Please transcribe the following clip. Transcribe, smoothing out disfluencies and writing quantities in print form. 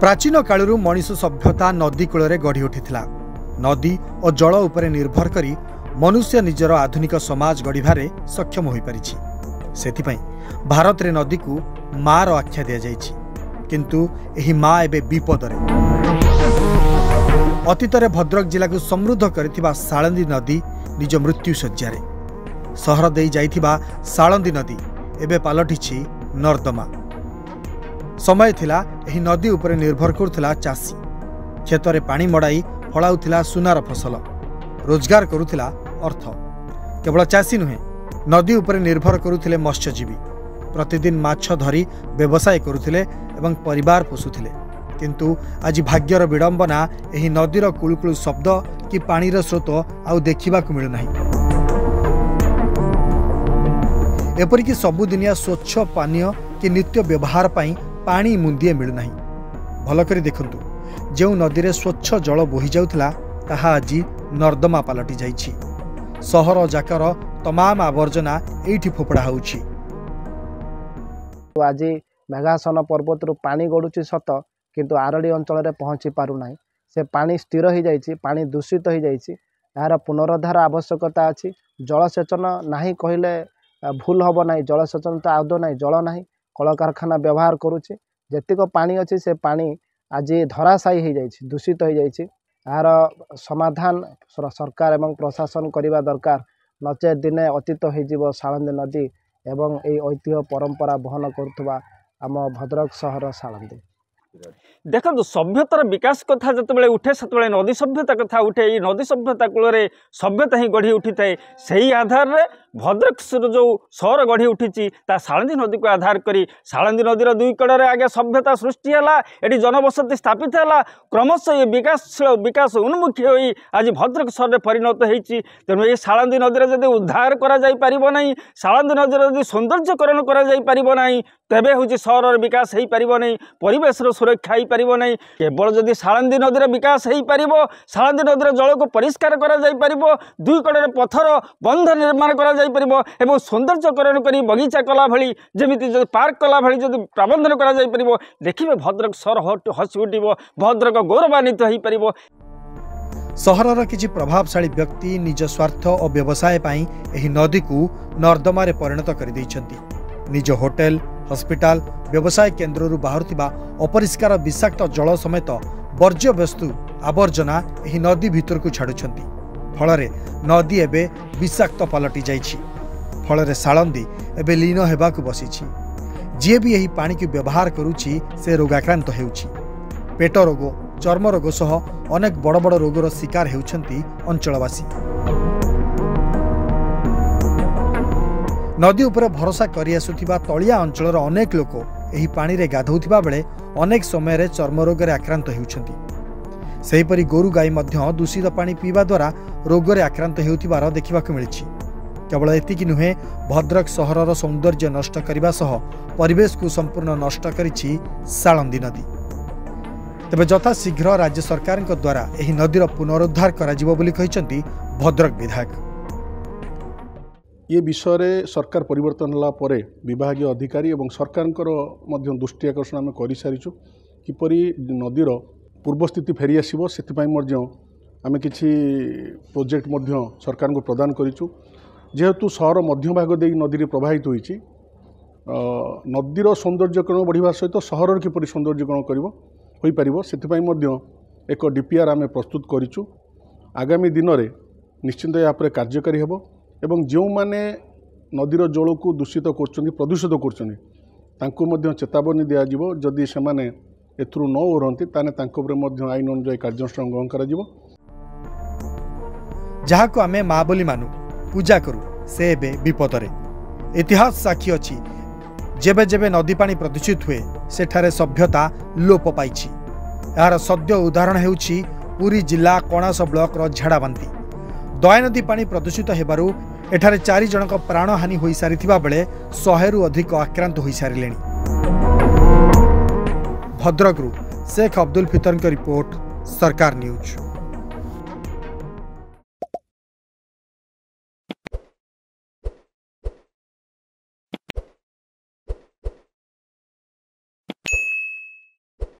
प्राचीन कालरू मनीष सभ्यता नदी कूल गढ़ी उठिथिला। नदी और जल उपरे निर्भर करी मनुष्य निजर आधुनिक समाज गढ़िबारे सक्षम होई परिछि। सेथिपई भारत रे नदी को मार आख्या दिया जाइछि, किंतु एही माँ एबे विपदरे। अतीतरे भद्रक जिला को समृद्ध करिथिबा साळंदी नदी निज मृत्यु शज्यारे। सहर देई जाइथिबा साळंदी नदी एबे पालटिछि नर्दमा। समय थिला एही नदी उपरे निर्भर करुथिला चासी। खेतरे पानी मड़ाई फलाउथिला सुनार फसल, रोजगार करुथिला अर्थ। केवल चासी नुहे, नदी उपरे निर्भर करुथिले मत्स्यजीवी। प्रतिदिन माछ धरी व्यवसाय करुथिले एवं परिवार पोषुथिले। किंतु आज भाग्यर विडंबना एही नदीर कुलकुल शब्द कि पानीर स्रोत आउ देखिबाकु मिलु नाही। एपरिक सबुदिनिया स्वच्छ पानीय कि नित्य व्यवहार पाई पानी मुंदिए मिलु नाही। भल करी देखंतु, जेउ नदी रे स्वच्छ जल बोही जाउथला ताहा आज नर्दमा पालटी जाइछि। सहर जाकर तमाम आवर्जना एठी फोपड़ा होउछि। आज मेघासन पर्वत पानी गड़ुची सत, किंतु आरडी अंचल रे पहुँची पारु नाही। से पानी स्थिर हो जाइछि, पानी दूषित हो जाइछि। यार पुनरुद्धार आवश्यकता अछि। जलसेचन नाही कहले भूल हब नाही। जलसेचन तो आदौ नाही, जल नाही। कल कारखाना व्यवहार करुचे, जेतिक पानी अच्छी से पानी आज धराशायी हो जाइछि, दूषित हो जाइछि। यार समाधान सरकार एवं प्रशासन करने दरकार, नचे दिने अतीत हो साळंदी नदी एवं ये ऐतिह्य परंपरा बहन करुवा आम भद्रक सहर साळंदी। देखो सभ्यतार विकास कथा जिते उठे से नदी सभ्यता कथा उठे। ये नदी सभ्यता कूल सभ्यता ही गढ़ी उठी थाए। से आधार में भद्रक जो सहर गढ़ी उठी साळंदी नदी को आधार करी साळंदी नदीर दुई कड़े आगे सभ्यता सृष्टि है। ये जनबसति स्थापित है। क्रमशः ये विकास उन्मुखी हो आज भद्रक सहर परिणत होती। तेणु ये साळंदी नदी जब उद्धार करा साळंदी नदीर जब सौंदर्यकरण करा तेबे हूँ सहर विकास हो पार नहीं, परिवेश सुरक्षा हो पार नहीं। केवल जदि साळंदी नदीर विकास हो पार, साळंदी नदीर जल को परिष्कार करा दुई कड़े पथर बंध निर्माण करा एवं सौंदर्यकरण कर बगीचा कला भली जमी पार्क कला भली जब प्रबंधन करा देखिए भद्रक सहर हसी उठ, भद्रक गौरवान्वित हो पार। सहरर किछि प्रभावशाली व्यक्ति निज स्वार्थ और व्यवसाय पाई एही नदी को नर्दमा रे परिणत कर दैछंती। निज होटेल, हॉस्पिटल, व्यवसाय केन्द्ररू बाहरुथिबा अपरिष्कार विषाक्त जल समेत वर्ज्य वस्तु आवर्जना एही नदी भितर को छाड़ुछंती। फलरे नदी एबे विषाक्त पलटि जाइछि। फलरे साळंदी एबे लीन हेबाकु बसिछि। जे भी एही पानी को व्यवहार करुछि से रोगाक्रांत हेउछि। पेट रोग, चर्म रोग सह अनेक बड़ बड़ रोगर शिकार हेउछंती अंचलवासी। नदी उपरे भरोसा करि आसुथिबा तलिया अंचलर अनेक लोक एही पानी रे गाधौथिबा बेले अनेक समय रे चर्म रोग रे आक्रांत हेउछंती। सेहीपरि गोरु गाई मध्य दूषित पानी पीवा द्वारा रोग रे आक्रांत हेउथिबार देखिबाकु मिलिछि। केवल एतिकी नुहे, भद्रक सहरर सौंदर्य नष्ट करने सह परिवेश को संपूर्ण नष्ट करिछि साळंदी नदी। तेबे यथा शीघ्र राज्य सरकार द्वारा एही नदीर पुनरुद्धार कराजिबो बोली कहिसंती भद्रक विधायक। ये विषय रे सरकार परिवर्तन होला परे विभागीय अधिकारी एवं सरकारंकर मध्य दृष्टि आकर्षण आम कर सारिछु। किपरि नदीर पूर्व स्थिति फेरी आसिबो सेतिपई मध्य आमे किछि प्रोजेक्ट मध्य सरकार को प्रदान करिछु। जेहेतु सहर मध्य भाग दे नदी प्रवाहित होइछि, नदीर सौंदर्यकरण बढ़िबा सहित सहर किपरि सौंदर्यकरण होई पारिबो सेतिपई मध्य एक डीपीआर आमे प्रस्तुत करिछु। आगामी दिन में निश्चिंत या पर कार्यकारी हेबो एवं जो माने नदीर जल को दूषित कर प्रदूषित कर चेतावनी दिया दिजाव। जदि से एथुरु न ओहरती ताने आईन अनुजाई कार्यानुष्ठान ग्रहण करा जिवो। जहाको आमे माँ बोली मानु पूजा करू से एबे विपदरे। इतिहास साक्षी अछि, जेबे जेबे नदी पानी प्रदूषित हुए सेठारे सभ्यता लोप पाइछि। यार सद्य उदाहरण हेउछि पुरी जिला कणास ब्लॉक रो झाड़ाबांती। दयानदी पानी प्रदूषित हेबारु एठारे 4 जनक प्राणहानि होई सारिथिबा बेले 100 रु अधिक आक्रांत होई सारिलेनी। भद्रकरू शेख अब्दुल फितर रिपोर्ट, सरकार न्यूज।